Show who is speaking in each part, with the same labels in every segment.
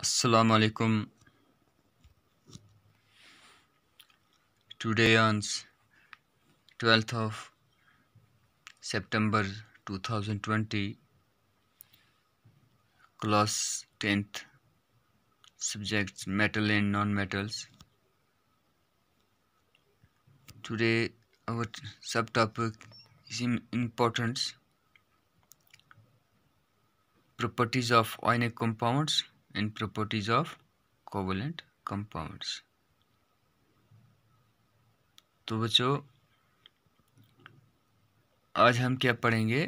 Speaker 1: Assalamu alaikum. Today on 12th of September 2020, class 10th, subjects metal and non-metals. Today our subtopic is importance, properties of ionic compounds and properties of covalent compounds. तो बच्चों आज हम क्या पढ़ेंगे?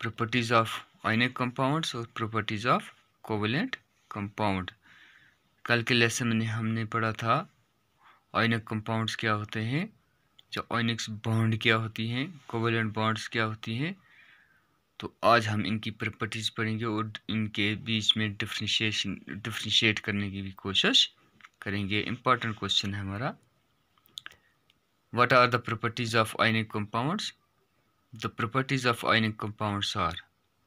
Speaker 1: Properties of ionic compounds और properties of covalent compound. कल के lesson में हमने पढ़ा था आयनिक कंपाउंड्स क्या होते हैं, जो आयनिक्स बॉन्ड क्या होती हैं, कोवेलेंट बॉन्ड्स क्या होती हैं। तो आज हम इनकी प्रॉपर्टीज पढ़ेंगे और इनके बीच में डिफरेंशिएट करने की भी कोशिश करेंगे। इंपॉर्टेंट क्वेश्चन है हमारा, what are the properties of ionic compounds? The properties of ionic compounds are: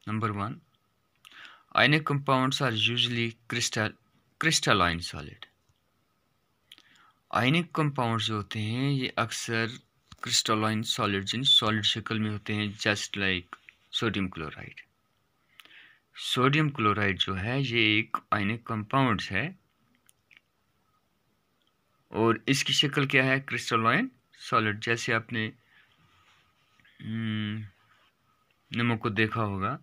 Speaker 1: number 1, ionic compounds are usually crystalline solid. Ionic compounds जो होते हैं ये अक्सर क्रिस्टलाइन सॉलिड यानी सॉलिड शक्ल में होते हैं, just like sodium chloride. Sodium chloride जो है ये एक आयनिक कंपाउंड है और इसकी शक्ल क्या है? Crystalline solid. जैसे आपने नमक को देखा होगा,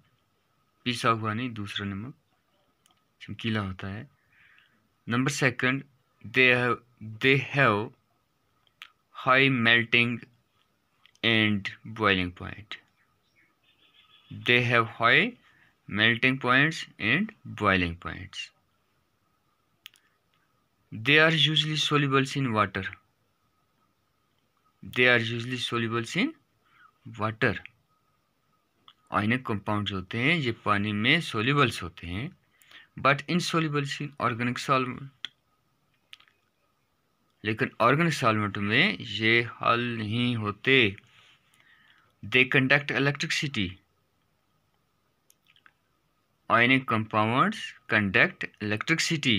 Speaker 1: पिसा हुआ नहीं, दूसरा नमक चमकीला होता है। Number 2, they have high melting and boiling point. They have high melting points and boiling points. They are usually soluble in water. They are usually soluble in water. Ionic compounds होते हैं ये पानी में सोल्यूबल्स होते हैं, but insoluble in organic solvent. लेकिन organic solvent में ये हल नहीं होते। They conduct electricity. Ionic compounds conduct electricity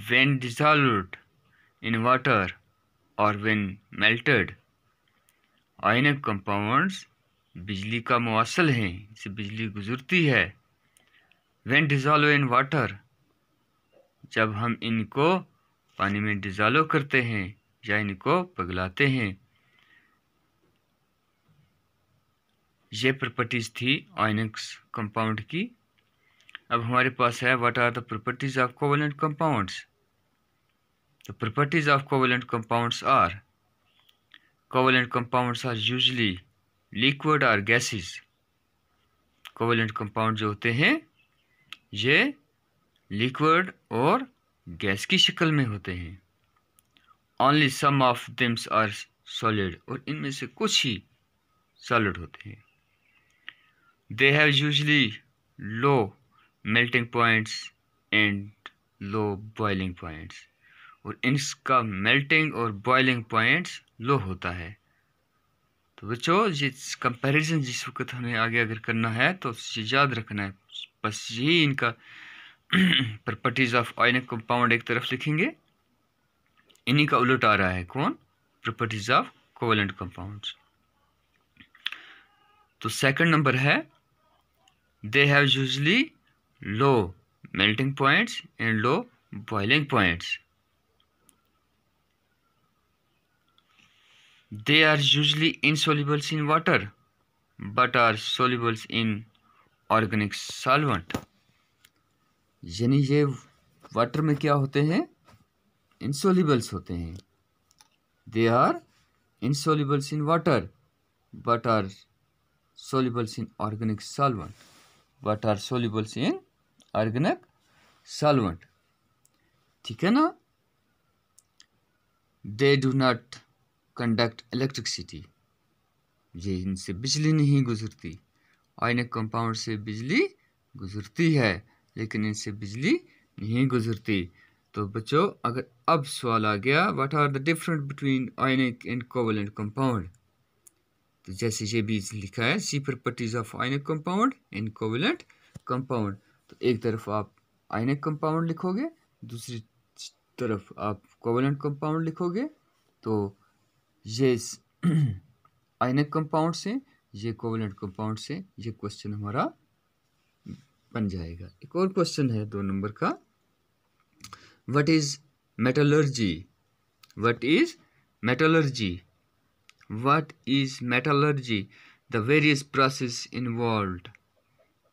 Speaker 1: when dissolved in water और व्हेन मेल्टेड। आयनिक कंपाउंड्स बिजली का मुवासल हैं, इससे बिजली गुजरती है। व्हेन डिसॉल्व इन वाटर, जब हम इनको पानी में डिसॉल्व करते हैं या इनको पिघलाते हैं। ये प्रॉपर्टीज थी आयनिक्स कंपाउंड की। अब हमारे पास है what are the properties of covalent compounds? The properties of covalent compounds are: covalent compounds are usually liquid और गैसेस। कोवेलेंट कंपाउंड जो होते हैं ये लिक्विड और गैस की शक्ल में होते हैं। Only some of them are solid, और इनमें से कुछ ही सॉलिड होते हैं। They have usually low melting points and low boiling points, और इनका मेल्टिंग और बॉइलिंग पॉइंट्स लो होता है। तो बच्चों जिस कंपैरिजन जिस वक्त हमें आगे अगर करना है तो याद रखना है, बस यही इनका प्रॉपर्टीज ऑफ आयनिक कंपाउंड एक तरफ लिखेंगे, इन्हीं का उलट आ रहा है कौन? Properties of covalent compounds. तो सेकंड नंबर है दे have usually low melting points and low boiling points. They are usually insoluble in water but are soluble in organic solvent. यानी ये वाटर में क्या होते हैं? insolubles होते हैं। They are insoluble in water but are soluble in organic solvent. But are soluble in organic solvent. ठीक है ना? They do not conduct electricity, ये इनसे बिजली नहीं गुजरती। आयनिक कंपाउंड से बिजली गुजरती है लेकिन इनसे बिजली नहीं गुजरती। तो बच्चों अगर अब सवाल आ गया what are the difference between ionic and covalent compound, तो जैसे ये भी लिखा है see properties of ionic compound and covalent compound, तो एक तरफ आप आयनिक कंपाउंड लिखोगे, दूसरी तरफ आप कोवेलेंट कंपाउंड लिखोगे, तो ये आयनिक कंपाउंड से, ये कोवेलेंट कंपाउंड से, ये क्वेश्चन हमारा बन जाएगा। एक और क्वेश्चन है 2 नंबर का, what is metallurgy? What is metallurgy? What is metallurgy? The various processes involved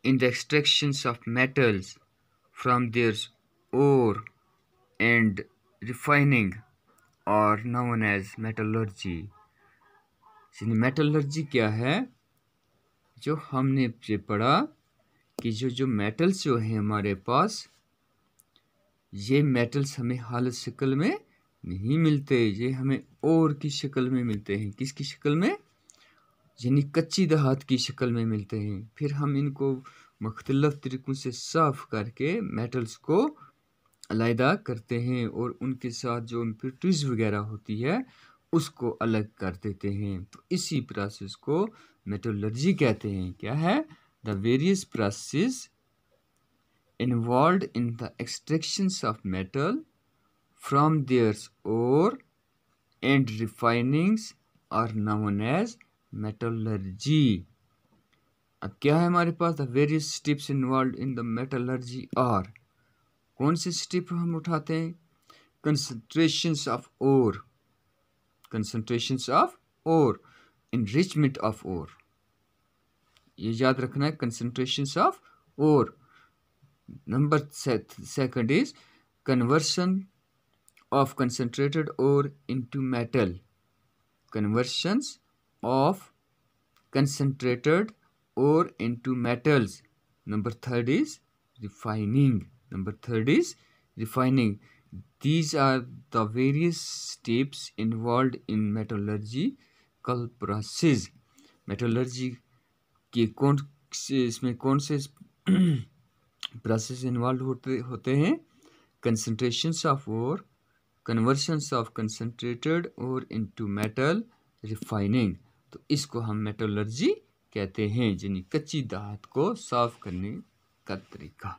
Speaker 1: in the extractions of metals from their ore and refining are known as metallurgy. Metallurgy क्या है? जो हमने ये पढ़ा कि जो मेटल्स जो हैं हमारे पास, ये मेटल्स हमें हालत शक्ल में नहीं मिलते, ये हमें ओर की शक्ल में मिलते हैं। किसकी शक्ल में? यानी कच्ची धात की शक्ल में मिलते हैं। फिर हम इनको मुख्तलिफ तरीक़ों से साफ़ करके मेटल्स को अलहदा करते हैं और उनके साथ जो इम्प्योरिटीज़ वगैरह होती है उसको अलग कर देते हैं। तो इसी प्रोसेस को मेटलर्जी कहते हैं। क्या है? The various process involved in the extractions of metal from their ore and refinings are known as metallurgy. अब क्या है हमारे पास? The various steps involve in the metallurgy are, कौन से स्टेप हम उठाते हैं? Concentrations of ore, concentrations of ore, enrichment of ore, ये याद रखना है, concentrations of ore. Number second is conversion of concentrated ore into metal, conversions of concentrated ore into metals. Number third is refining. Number third is refining. These are the various steps involved in metallurgical process. Metallurgy के इसमें कौन से process involve होते हैं? concentrations of ore, conversions of concentrated ore into metal, refining. तो इसको हम metallurgy कहते हैं, यानी कच्ची धात को साफ करने का तरीका।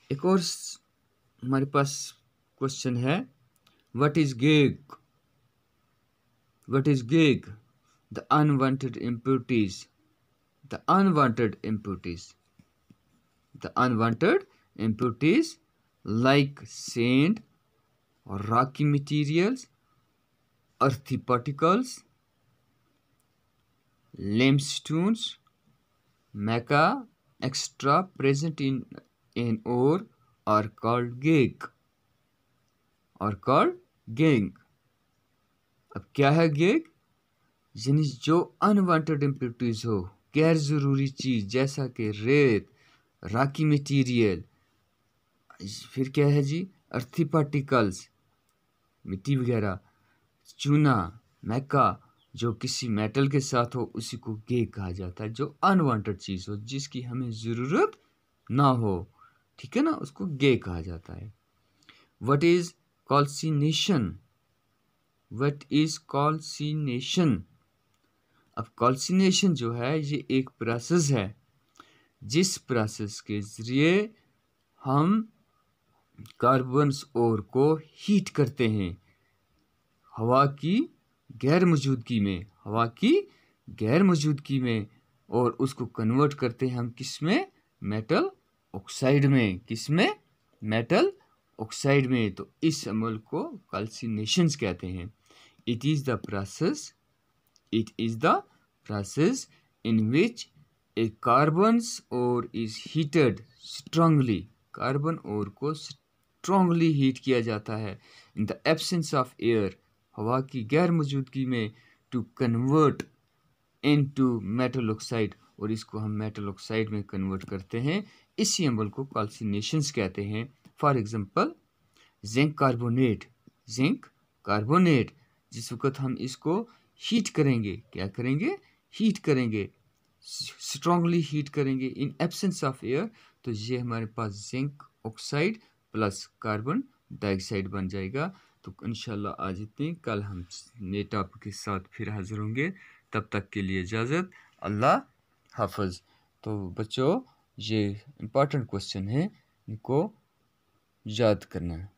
Speaker 1: एक और हमारे पास क्वेश्चन है, what is गेग? What is गेग? The unwanted impurities, the unwanted impurities, the unwanted impurities like sand or rocky materials, earthy particles, limestones, mica, etc. present in an ore are called gag, are called gag. अब क्या है गेग? यानी जो unwanted impurities हो, गैर ज़रूरी चीज़, जैसा कि रेत, राकी मटीरियल, फिर क्या है जी, अर्थी पार्टिकल्स, मिट्टी वगैरह, चूना, मैका, जो किसी मेटल के साथ हो उसी को गेग कहा जाता है। जो अनवांटेड चीज़ हो, जिसकी हमें ज़रूरत ना हो, ठीक है ना, उसको गेग कहा जाता है। What is calcination? What is calcination? अब कॉल्सिनेशन जो है ये एक प्रोसेस है, जिस प्रोसेस के ज़रिए हम कार्बन्स ओर को हीट करते हैं हवा की गैर मौजूदगी में, हवा की गैर मौजूदगी में, और उसको कन्वर्ट करते हैं हम किस में? मेटल ऑक्साइड में। किस में? मेटल ऑक्साइड में। तो इस अमल को कैल्सिनेशंस कहते हैं। It is the process, it is the process in which a carbons ore is heated strongly, carbon ore को स्ट्रांगली हीट किया जाता है in the absence of air, हवा की गैर मौजूदगी में, to convert into metal oxide, और इसको हम मेटल ऑक्साइड में कन्वर्ट करते हैं। इसी अमल को कैल्सिनेशंस कहते हैं। For example zinc carbonate, zinc carbonate, जिस वक्त हम इसको हीट करेंगे, क्या करेंगे? हीट करेंगे, स्ट्रांगली हीट करेंगे इन एब्सेंस ऑफ एयर, तो ये हमारे पास zinc oxide plus carbon dioxide बन जाएगा। तो इंशाल्लाह आज इतनी, कल हम नए टॉपिक के साथ फिर हाजिर होंगे। तब तक के लिए इजाज़त, अल्लाह हाफ़िज़। तो बच्चों, ये इम्पॉर्टेंट क्वेश्चन है, इनको याद करना है।